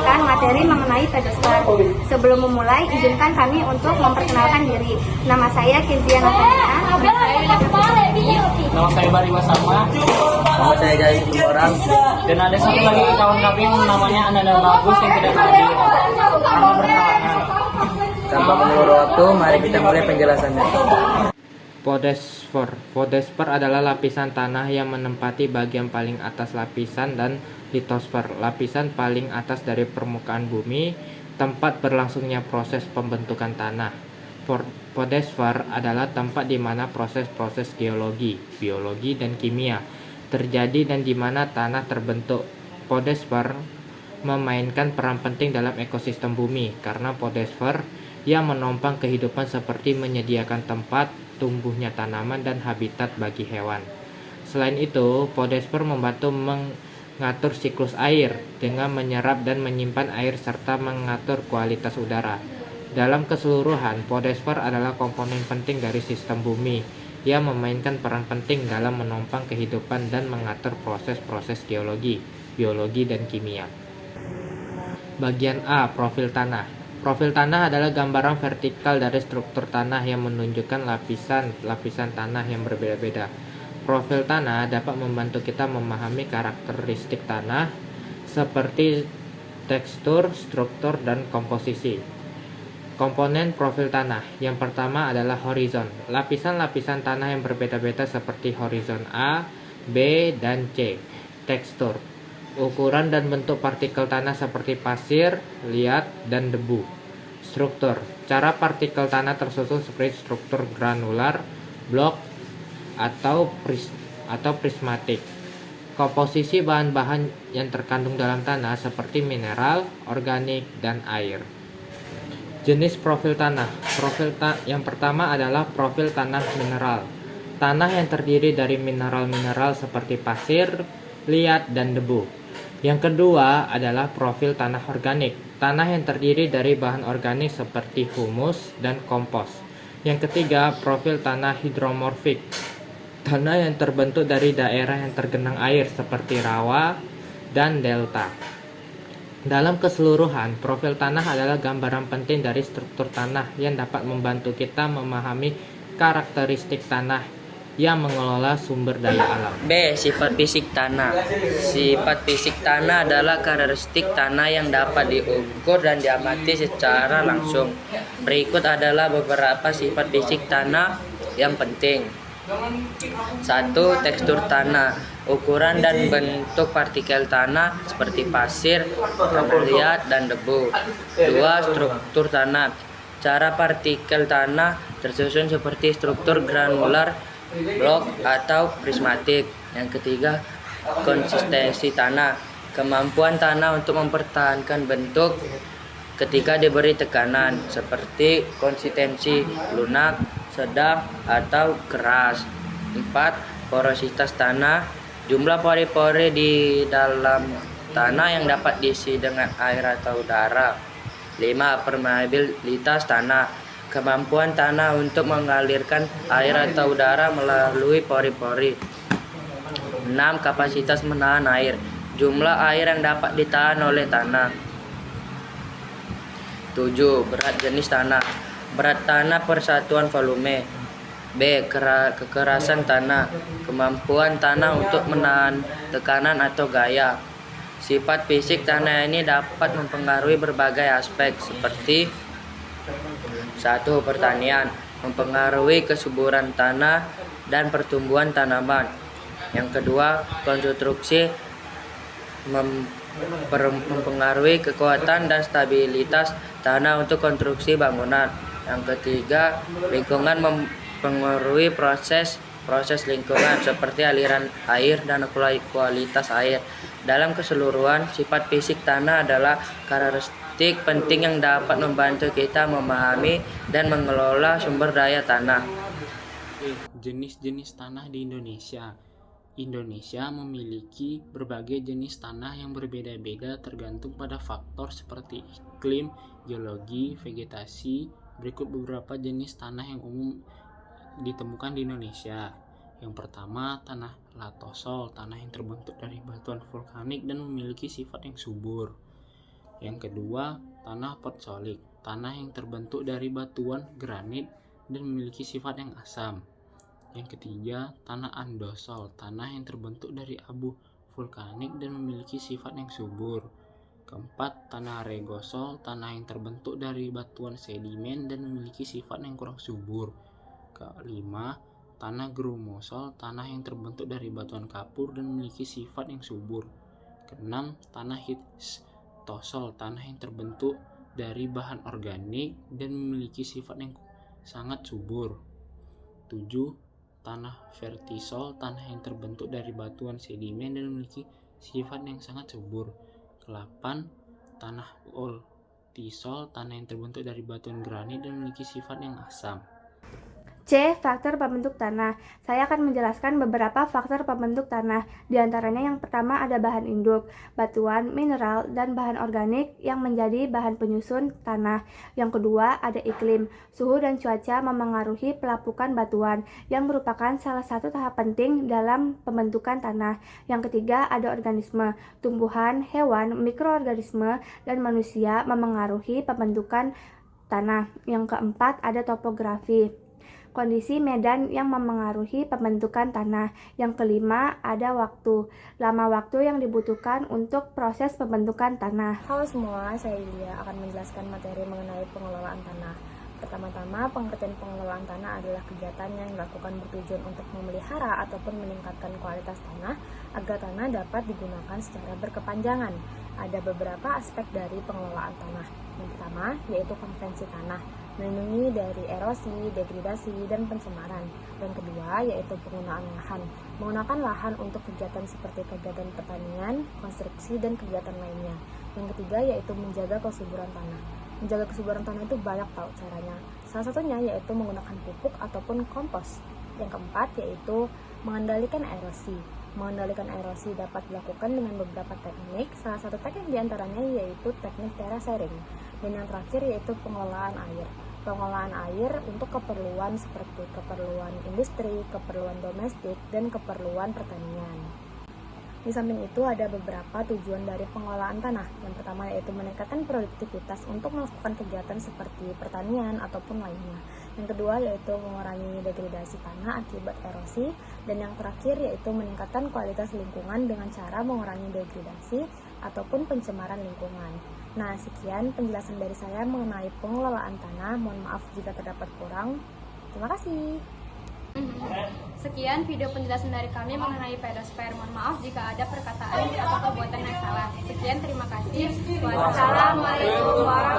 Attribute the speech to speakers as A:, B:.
A: menjelaskan materi mengenai pedosfer. Sebelum memulai, izinkan kami untuk memperkenalkan diri. Nama saya Kezia Nathania.
B: Nama saya Bari Wasama.
C: Nama saya Jaya orang.
B: Dan ada satu lagi kawan kami yang namanya Ananda Bagus yang tidak hadir. Kami berhalangan.
C: Tanpa mengulur waktu, mari kita mulai penjelasannya.
D: Podosfer. Podosfer adalah lapisan tanah yang menempati bagian paling atas lapisan dan litosfer, lapisan paling atas dari permukaan bumi, tempat berlangsungnya proses pembentukan tanah. Podosfer adalah tempat di mana proses-proses geologi, biologi, dan kimia terjadi dan di mana tanah terbentuk. Podosfer memainkan peran penting dalam ekosistem bumi karena podosfer yang menopang kehidupan seperti menyediakan tempat tumbuhnya tanaman dan habitat bagi hewan. Selain itu, podosfer membantu mengatur siklus air dengan menyerap dan menyimpan air serta mengatur kualitas udara. Dalam keseluruhan, podosfer adalah komponen penting dari sistem bumi yang memainkan peran penting dalam menopang kehidupan dan mengatur proses-proses geologi, biologi, dan kimia. Bagian A. Profil tanah. Profil tanah adalah gambaran vertikal dari struktur tanah yang menunjukkan lapisan tanah yang berbeda-beda. Profil tanah dapat membantu kita memahami karakteristik tanah seperti tekstur, struktur, dan komposisi. Komponen profil tanah. Yang pertama adalah horizon. Lapisan-lapisan tanah yang berbeda-beda seperti horizon A, B, dan C. Tekstur. Ukuran dan bentuk partikel tanah seperti pasir, liat, dan debu. Struktur. Cara partikel tanah tersusun seperti struktur granular, blok, atau prismatik. Komposisi bahan-bahan yang terkandung dalam tanah seperti mineral, organik, dan air. Jenis profil tanah. Yang pertama adalah profil tanah mineral. Tanah yang terdiri dari mineral-mineral seperti pasir, liat, dan debu. Yang kedua adalah profil tanah organik. Tanah yang terdiri dari bahan organik seperti humus dan kompos. Yang ketiga, profil tanah hidromorfik. Tanah yang terbentuk dari daerah yang tergenang air seperti rawa dan delta. Dalam keseluruhan, profil tanah adalah gambaran penting dari struktur tanah yang dapat membantu kita memahami karakteristik tanah yang mengelola sumber daya alam.
C: B. Sifat fisik tanah. Sifat fisik tanah adalah karakteristik tanah yang dapat diukur dan diamati secara langsung. Berikut adalah beberapa sifat fisik tanah yang penting. 1. Tekstur tanah. Ukuran dan bentuk partikel tanah seperti pasir, liat, dan debu. 2. Struktur tanah. Cara partikel tanah tersusun seperti struktur granular, blok, atau prismatik. Yang ketiga, konsistensi tanah. Kemampuan tanah untuk mempertahankan bentuk ketika diberi tekanan, seperti konsistensi lunak, sedang, atau keras. 4. Porositas tanah. Jumlah pori-pori di dalam tanah yang dapat diisi dengan air atau udara. 5. Permeabilitas tanah. Kemampuan tanah untuk mengalirkan air atau udara melalui pori-pori. 6. Kapasitas menahan air. Jumlah air yang dapat ditahan oleh tanah. 7. Berat jenis tanah. Berat tanah persatuan volume. B. Kekerasan tanah. Kemampuan tanah untuk menahan tekanan atau gaya. Sifat fisik tanah ini dapat mempengaruhi berbagai aspek seperti 1. Pertanian. Mempengaruhi kesuburan tanah dan pertumbuhan tanaman. Yang kedua, konstruksi. Mempengaruhi kekuatan dan stabilitas tanah untuk konstruksi bangunan. Yang ketiga, lingkungan. Mempengaruhi proses lingkungan seperti aliran air dan kualitas air. Dalam keseluruhan, sifat fisik tanah adalah karakteristik penting yang dapat membantu kita memahami dan mengelola sumber daya tanah.
D: Jenis-jenis tanah di Indonesia. Indonesia memiliki berbagai jenis tanah yang berbeda-beda tergantung pada faktor seperti iklim, geologi, vegetasi. Berikut beberapa jenis tanah yang umum ditemukan di Indonesia. Yang pertama, tanah latosol, tanah yang terbentuk dari batuan vulkanik dan memiliki sifat yang subur.
E: Yang kedua, tanah potsolik, tanah yang terbentuk dari batuan granit dan memiliki sifat yang asam. Yang ketiga, tanah andosol, tanah yang terbentuk dari abu vulkanik dan memiliki sifat yang subur. Keempat, tanah regosol, tanah yang terbentuk dari batuan sedimen dan memiliki sifat yang kurang subur. Kelima, tanah grumosol, tanah yang terbentuk dari batuan kapur dan memiliki sifat yang subur. Keenam, tanah histosol, tanah yang terbentuk dari bahan organik dan memiliki sifat yang sangat subur. 7. Tanah vertisol, tanah yang terbentuk dari batuan sedimen dan memiliki sifat yang sangat subur. 8. Tanah oltisol, tanah yang terbentuk dari batuan granit dan memiliki sifat yang asam.
A: C. Faktor pembentuk tanah. Saya akan menjelaskan beberapa faktor pembentuk tanah. Di antaranya yang pertama ada bahan induk, batuan, mineral, dan bahan organik yang menjadi bahan penyusun tanah. Yang kedua ada iklim. Suhu dan cuaca memengaruhi pelapukan batuan yang merupakan salah satu tahap penting dalam pembentukan tanah. Yang ketiga ada organisme. Tumbuhan, hewan, mikroorganisme, dan manusia memengaruhi pembentukan tanah. Yang keempat ada topografi. Kondisi medan yang memengaruhi pembentukan tanah. Yang kelima, ada waktu. Lama waktu yang dibutuhkan untuk proses pembentukan tanah.
F: Halo semua, saya Yulia akan menjelaskan materi mengenai pengelolaan tanah. Pertama-tama, pengertian pengelolaan tanah adalah kegiatan yang dilakukan bertujuan untuk memelihara ataupun meningkatkan kualitas tanah agar tanah dapat digunakan secara berkepanjangan. Ada beberapa aspek dari pengelolaan tanah. Yang pertama, yaitu konvensi tanah, melindungi dari erosi, degradasi, dan pencemaran. Dan kedua, yaitu penggunaan lahan, menggunakan lahan untuk kegiatan seperti kegiatan pertanian, konstruksi, dan kegiatan lainnya. Yang ketiga, yaitu menjaga kesuburan tanah. Menjaga kesuburan tanah itu banyak tahu caranya. Salah satunya yaitu menggunakan pupuk ataupun kompos. Yang keempat, yaitu mengendalikan erosi. Mengendalikan erosi dapat dilakukan dengan beberapa teknik. Salah satu teknik diantaranya yaitu teknik terasering. Dan yang terakhir yaitu pengelolaan air. Pengelolaan air untuk keperluan seperti keperluan industri, keperluan domestik, dan keperluan pertanian. Di samping itu ada beberapa tujuan dari pengelolaan tanah. Yang pertama yaitu meningkatkan produktivitas untuk melakukan kegiatan seperti pertanian ataupun lainnya. Yang kedua yaitu mengurangi degradasi tanah akibat erosi. Dan yang terakhir yaitu meningkatkan kualitas lingkungan dengan cara mengurangi degradasi ataupun pencemaran lingkungan. Nah, sekian penjelasan dari saya mengenai pengelolaan tanah. Mohon maaf jika terdapat kurang. Terima kasih.
A: Sekian video penjelasan dari kami mengenai pedosfer. Mohon maaf jika ada perkataan atau perbuatan yang salah. Sekian, terima kasih. Wassalamualaikum warahmatullahi wabarakatuh.